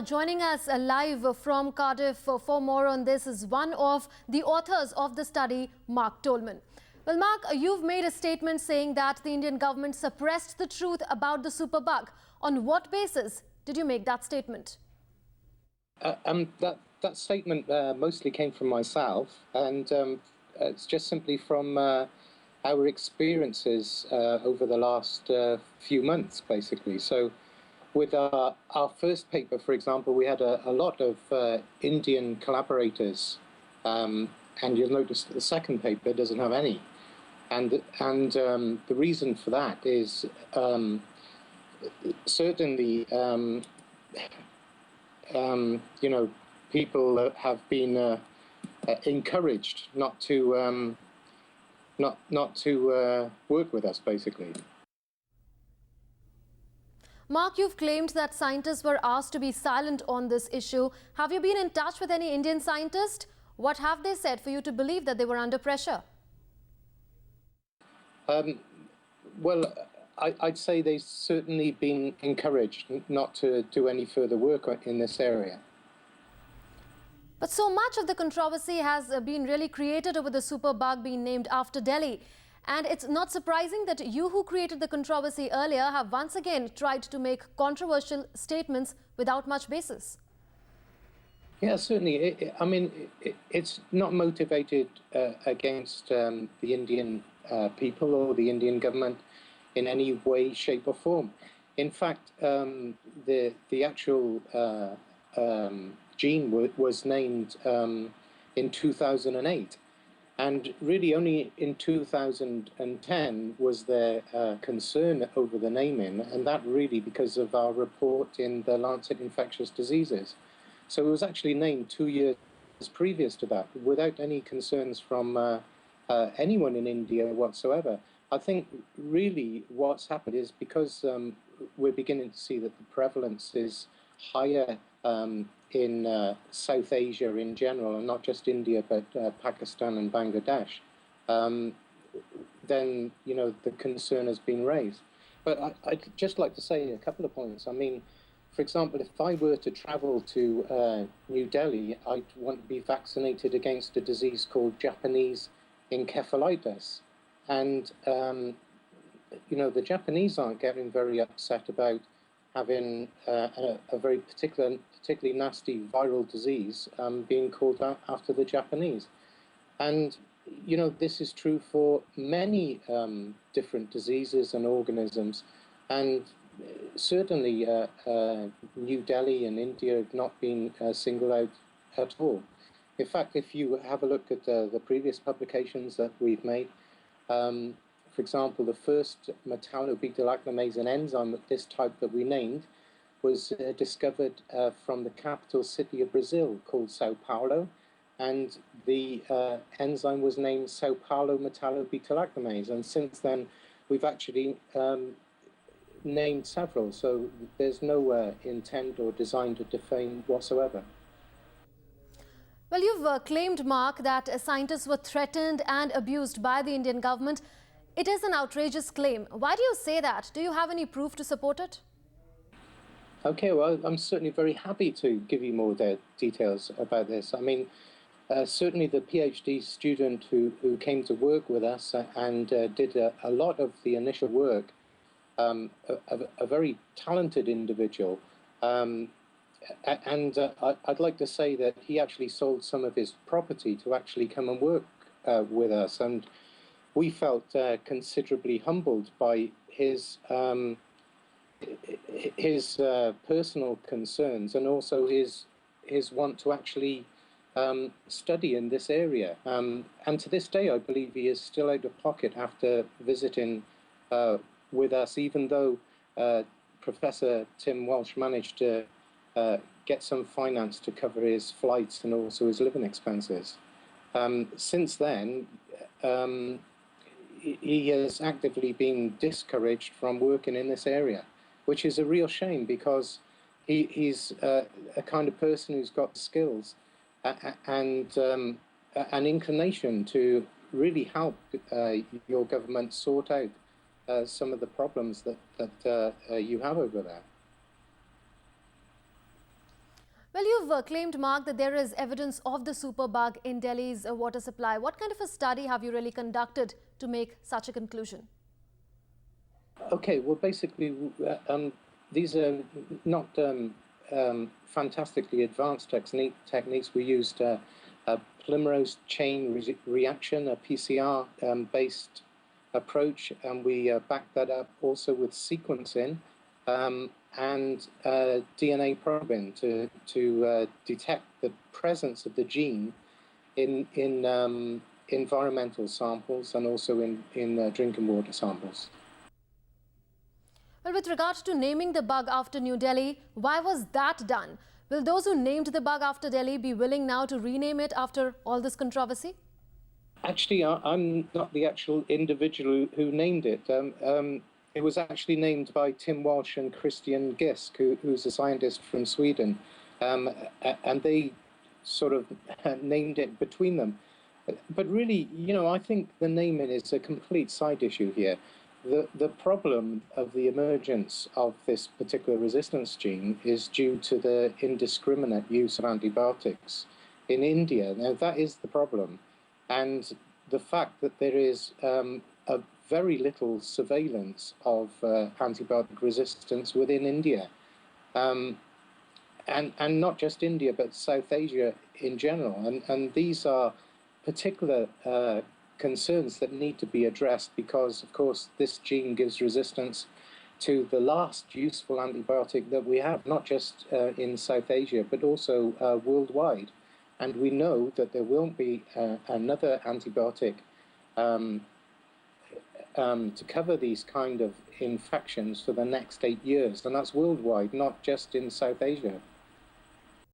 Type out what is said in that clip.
Joining us live from Cardiff for more on this is one of the authors of the study, Mark Tolman. Well, Mark, you've made a statement saying that the Indian government suppressed the truth about the superbug. On what basis did you make that statement? That statement mostly came from myself, and it's just simply from our experiences over the last few months, basically. So with our first paper, for example, we had a lot of Indian collaborators, and you'll notice that the second paper doesn't have any. And the reason for that is certainly, people have been encouraged not to work with us, basically. Mark, you've claimed that scientists were asked to be silent on this issue. Have you been in touch with any Indian scientists? What have they said for you to believe that they were under pressure? Well, I'd say they've certainly been encouraged not to do any further work in this area. But so much of the controversy has been really created over the superbug being named after Delhi. And it's not surprising that you, who created the controversy earlier, have once again tried to make controversial statements without much basis. Yeah, certainly. It's not motivated against the Indian people or the Indian government in any way, shape or form. In fact, the actual gene was named in 2008. And really only in 2010 was there concern over the naming, and that really because of our report in the Lancet Infectious Diseases. So it was actually named 2 years previous to that, without any concerns from anyone in India whatsoever. I think really what's happened is because we're beginning to see that the prevalence is higher in South Asia in general, and not just India, but Pakistan and Bangladesh, then, the concern has been raised. But I'd just like to say a couple of points. I mean, for example, if I were to travel to New Delhi, I'd want to be vaccinated against a disease called Japanese encephalitis. And, the Japanese aren't getting very upset about having a very particularly nasty viral disease being called out after the Japanese. And, this is true for many different diseases and organisms. And certainly New Delhi and India have not been singled out at all. In fact, if you have a look at the previous publications that we've made, for example, the first metallo-beta-lactamase, an enzyme of this type that we named, was discovered from the capital city of Brazil called Sao Paulo, and the enzyme was named Sao Paulo metallo-beta-lactamase, and since then we've actually named several, so there's no intent or design to defame whatsoever. Well, you've claimed, Mark, that scientists were threatened and abused by the Indian government. It is an outrageous claim. Why do you say that? Do you have any proof to support it? Okay, well, I'm certainly very happy to give you more details about this. I mean, certainly the PhD student who came to work with us and did a lot of the initial work, a very talented individual. And I'd like to say that he actually sold some of his property to actually come and work with us. And we felt considerably humbled by his personal concerns and also his want to actually study in this area. And to this day, I believe he is still out of pocket after visiting with us, even though Professor Tim Walsh managed to get some finance to cover his flights and also his living expenses. Since then, he has actively been discouraged from working in this area, which is a real shame because he's a kind of person who's got skills and an inclination to really help your government sort out some of the problems that you have over there. Well, you've claimed, Mark, that there is evidence of the superbug in Delhi's water supply. What kind of a study have you really conducted to make such a conclusion? Okay, well, basically, these are not fantastically advanced techniques. We used a polymerase chain reaction, a PCR-based approach, and we backed that up also with sequencing and DNA probing to detect the presence of the gene in environmental samples and also in drinking water samples. Well, with regard to naming the bug after New Delhi, why was that done? Will those who named the bug after Delhi be willing now to rename it after all this controversy? Actually, I'm not the actual individual who named it. It was actually named by Tim Walsh and Christian Gisk, who's a scientist from Sweden. And they sort of named it between them. But really, I think the naming is a complete side issue here. The problem of the emergence of this particular resistance gene is due to the indiscriminate use of antibiotics in India. Now, that is the problem. And the fact that there is a very little surveillance of antibiotic resistance within India. And not just India, but South Asia in general. And these are particular concerns that need to be addressed because, of course, this gene gives resistance to the last useful antibiotic that we have, not just in South Asia, but also worldwide. And we know that there won't be another antibiotic to cover these kind of infections for the next 8 years. And that's worldwide, not just in South Asia.